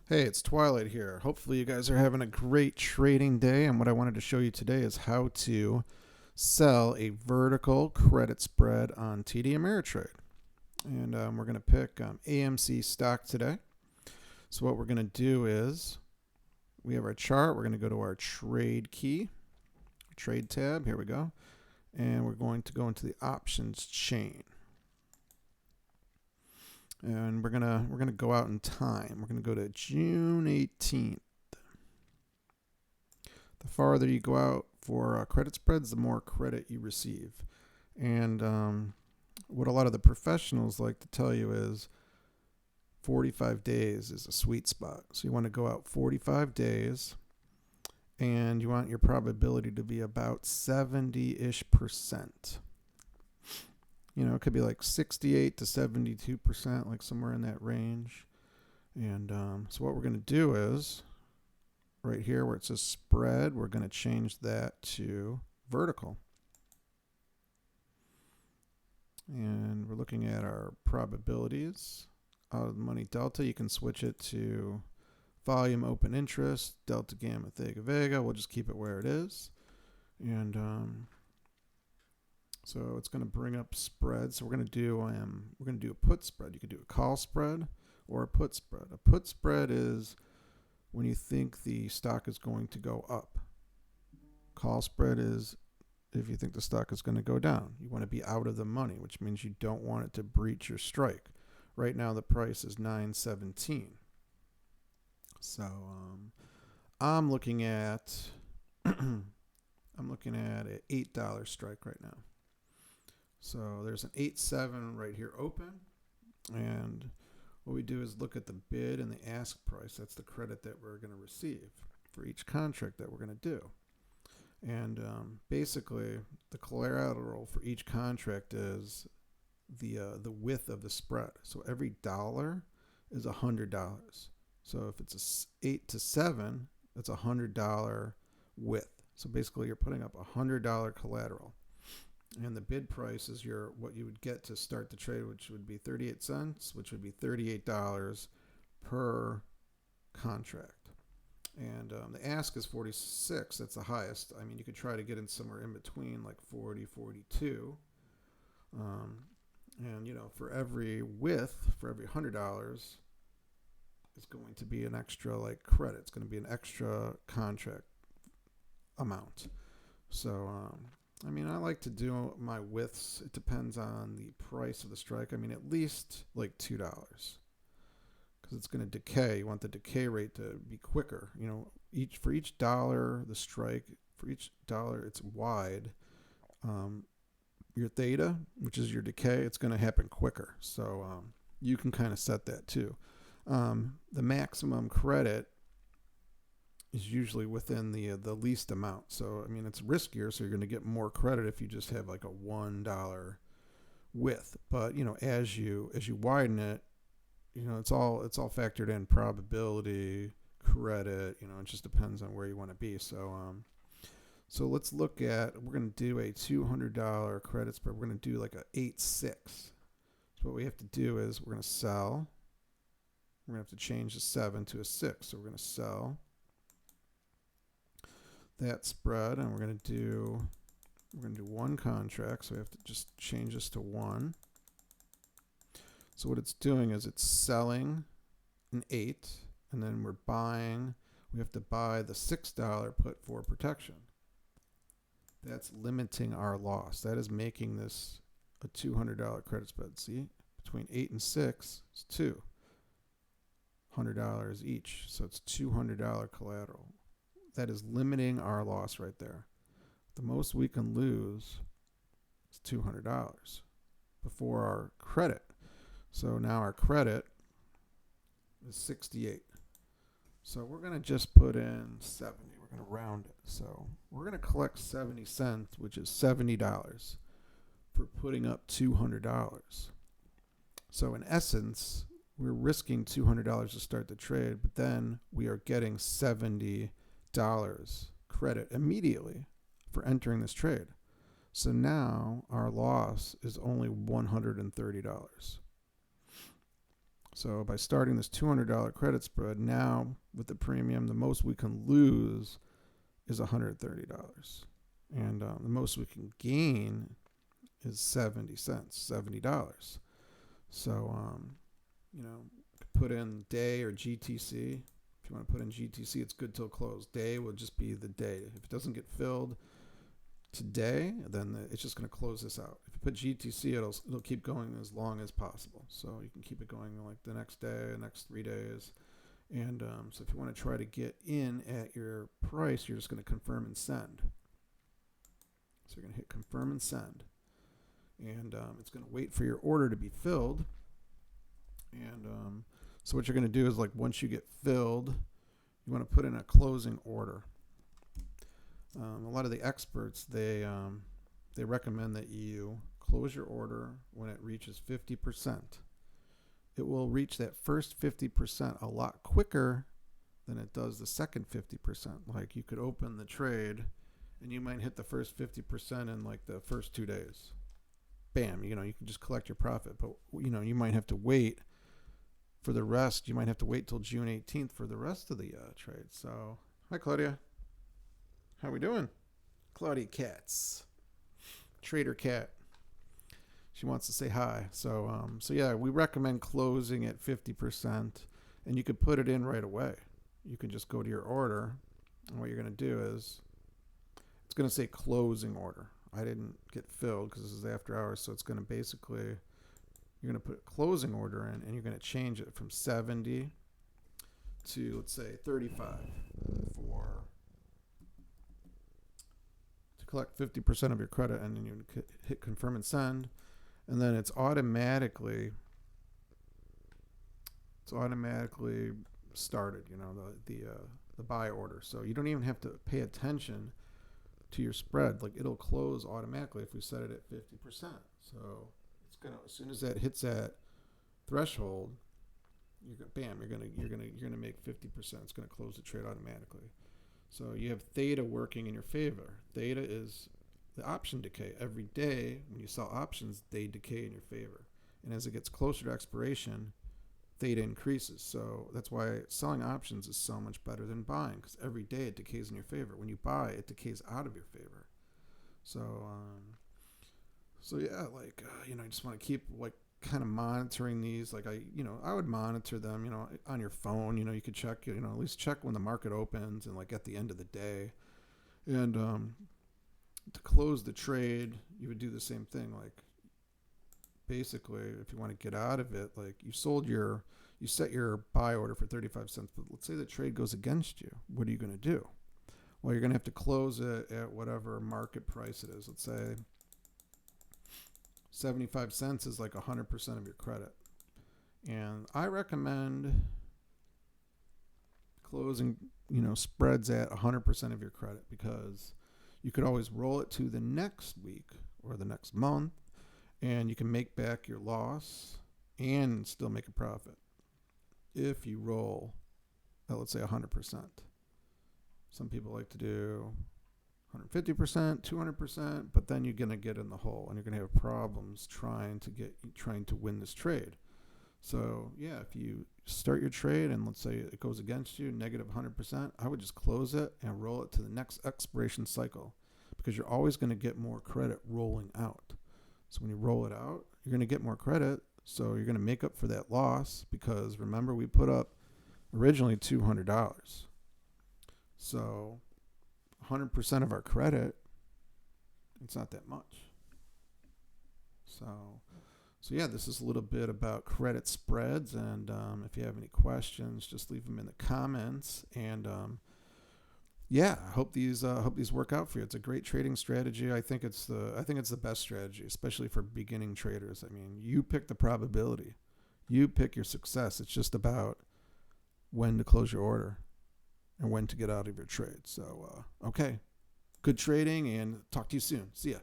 Hey, it's Twilight here. Hopefully, you guys are having a great trading day. And what I wanted to show you today is how to sell a vertical credit spread on TD Ameritrade. And we're going to pick AMC stock today. So, what we're going to do is we have our chart. We're going to go to our trade key, trade tab. Here we go. And we're going to go into the options chain. And we're gonna go out in time. We're gonna go to June 18th. The farther you go out for credit spreads, the more credit you receive. And what a lot of the professionals like to tell you is 45 days is a sweet spot. So you want to go out 45 days, and you want your probability to be about 70-ish%. It could be like 68 to 72%, like somewhere in that range. And so what we're going to do is right here where it says spread, we're going to change that to vertical. And we're looking at our probabilities. Out of the money delta, you can switch it to volume, open interest, delta, gamma, theta, vega. We'll just keep it where it is. And so it's going to bring up spreads. So we're going to do a put spread. You could do a call spread or a put spread. A put spread is when you think the stock is going to go up. Call spread is if you think the stock is going to go down. You want to be out of the money, which means you don't want it to breach your strike. Right now the price is $9.17. So I'm looking at an $8 strike right now. So there's an 8.7 right here open, and what we do is look at the bid and the ask price. That's the credit that we're going to receive for each contract that we're going to do. And basically, the collateral for each contract is the width of the spread. So every dollar is $100. So if it's a 8 to 7, that's $100 width. So basically, you're putting up $100 collateral. And the bid price is what you would get to start the trade, which would be 38 cents, which would be $38 per contract. And the ask is 46. That's the highest. I mean, you could try to get in somewhere in between, like 40, 42. And for every width, for every $100, is going to be an extra credit. It's going to be an extra contract amount. So I like to do my widths. It depends on the price of the strike. I mean, at least like $2 because it's going to decay. You want the decay rate to be quicker. For each dollar, the strike, for each dollar it's wide, your theta, which is your decay, it's going to happen quicker. So you can kind of set that too. The maximum credit is usually within the least amount. So I mean, it's riskier, so you're going to get more credit if you just have like a $1 width. But as you widen it, it's all factored in: probability, credit. It just depends on where you want to be. So let's look at. We're going to do a $200 credit spread. We're going to do like a 8.6. So what we have to do is we're going to sell. We're going to have to change the 7 to a 6. So we're going to sell that spread, and we're going to do one contract. So we have to just change this to 1. So what it's doing is it's selling an 8, and then we have to buy the $6 put for protection. That's limiting our loss. That is making this a $200 credit spread. See, between 8 and 6 is $200 each. So it's $200 collateral. That is limiting our loss right there. The most we can lose is $200 before our credit. So now our credit is 68. So we're going to just put in 70. We're going to round it. So we're going to collect 70 cents, which is $70 for putting up $200. So in essence, we're risking $200 to start the trade, but then we are getting $70 credit immediately for entering this trade. So now our loss is only $130. So by starting this $200 credit spread, now with the premium, the most we can lose is $130. And the most we can gain is 70 cents, $70. So, put in day or GTC. If you want to put in GTC, it's good till close. Day will just be the day. If it doesn't get filled today, then it's just going to close this out. If you put GTC, it'll keep going as long as possible. So you can keep it going like the next day, the next 3 days. And so if you want to try to get in at your price, you're just going to confirm and send. So you're going to hit confirm and send. And it's going to wait for your order to be filled. And so what you're going to do is, like, once you get filled, you want to put in a closing order. A lot of the experts, they recommend that you close your order when it reaches 50%. It will reach that first 50% a lot quicker than it does the second 50%. Like, you could open the trade and you might hit the first 50% in like the first 2 days. Bam, you can just collect your profit. But, you might have to wait for the rest. You might have to wait till June 18th for the rest of the trade. So, hi, Claudia. How we doing? Claudia Katz, Trader Cat. She wants to say hi. So yeah, we recommend closing at 50%, and you could put it in right away. You can just go to your order, and what you're going to do is, it's going to say closing order. I didn't get filled because this is after hours, so it's going to basically, you're going to put closing order in, and you're going to change it from 70 to, let's say, 35 to collect 50% of your credit, and then you hit confirm and send, and then it's automatically started, the buy order. So you don't even have to pay attention to your spread. Like, it'll close automatically if we set it at 50%. So it's gonna, as soon as that hits that threshold, you're gonna make 50%. It's gonna close the trade automatically. So you have theta working in your favor. Theta is the option decay. Every day when you sell options, they decay in your favor. And as it gets closer to expiration, theta increases. So that's why selling options is so much better than buying, because every day it decays in your favor. When you buy, it decays out of your favor. So, yeah, I just want to keep kind of monitoring these. Like, I would monitor them, on your phone. You could check, at least check when the market opens and at the end of the day. And to close the trade, you would do the same thing. Basically, if you want to get out of it, you set your buy order for 35 cents, but let's say the trade goes against you. What are you going to do? Well, you're going to have to close it at whatever market price it is. Let's say 75 cents is 100% of your credit. And I recommend closing, spreads at 100% of your credit, because you could always roll it to the next week or the next month, and you can make back your loss and still make a profit if you roll at, let's say, 100%. Some people like to do 150%, 200%, but then you're going to get in the hole and you're going to have problems trying to win this trade. So yeah, if you start your trade and let's say it goes against you, negative 100%, I would just close it and roll it to the next expiration cycle, because you're always going to get more credit rolling out. So when you roll it out, you're going to get more credit. So you're going to make up for that loss, because remember, we put up originally $200. So 100% of our credit, it's not that much. So yeah, this is a little bit about credit spreads. And if you have any questions, just leave them in the comments. And yeah, I hope these work out for you. It's a great trading strategy. I think it's the best strategy, especially for beginning traders. I mean, you pick the probability, you pick your success. It's just about when to close your order and when to get out of your trade. So, okay, good trading, and talk to you soon. See ya.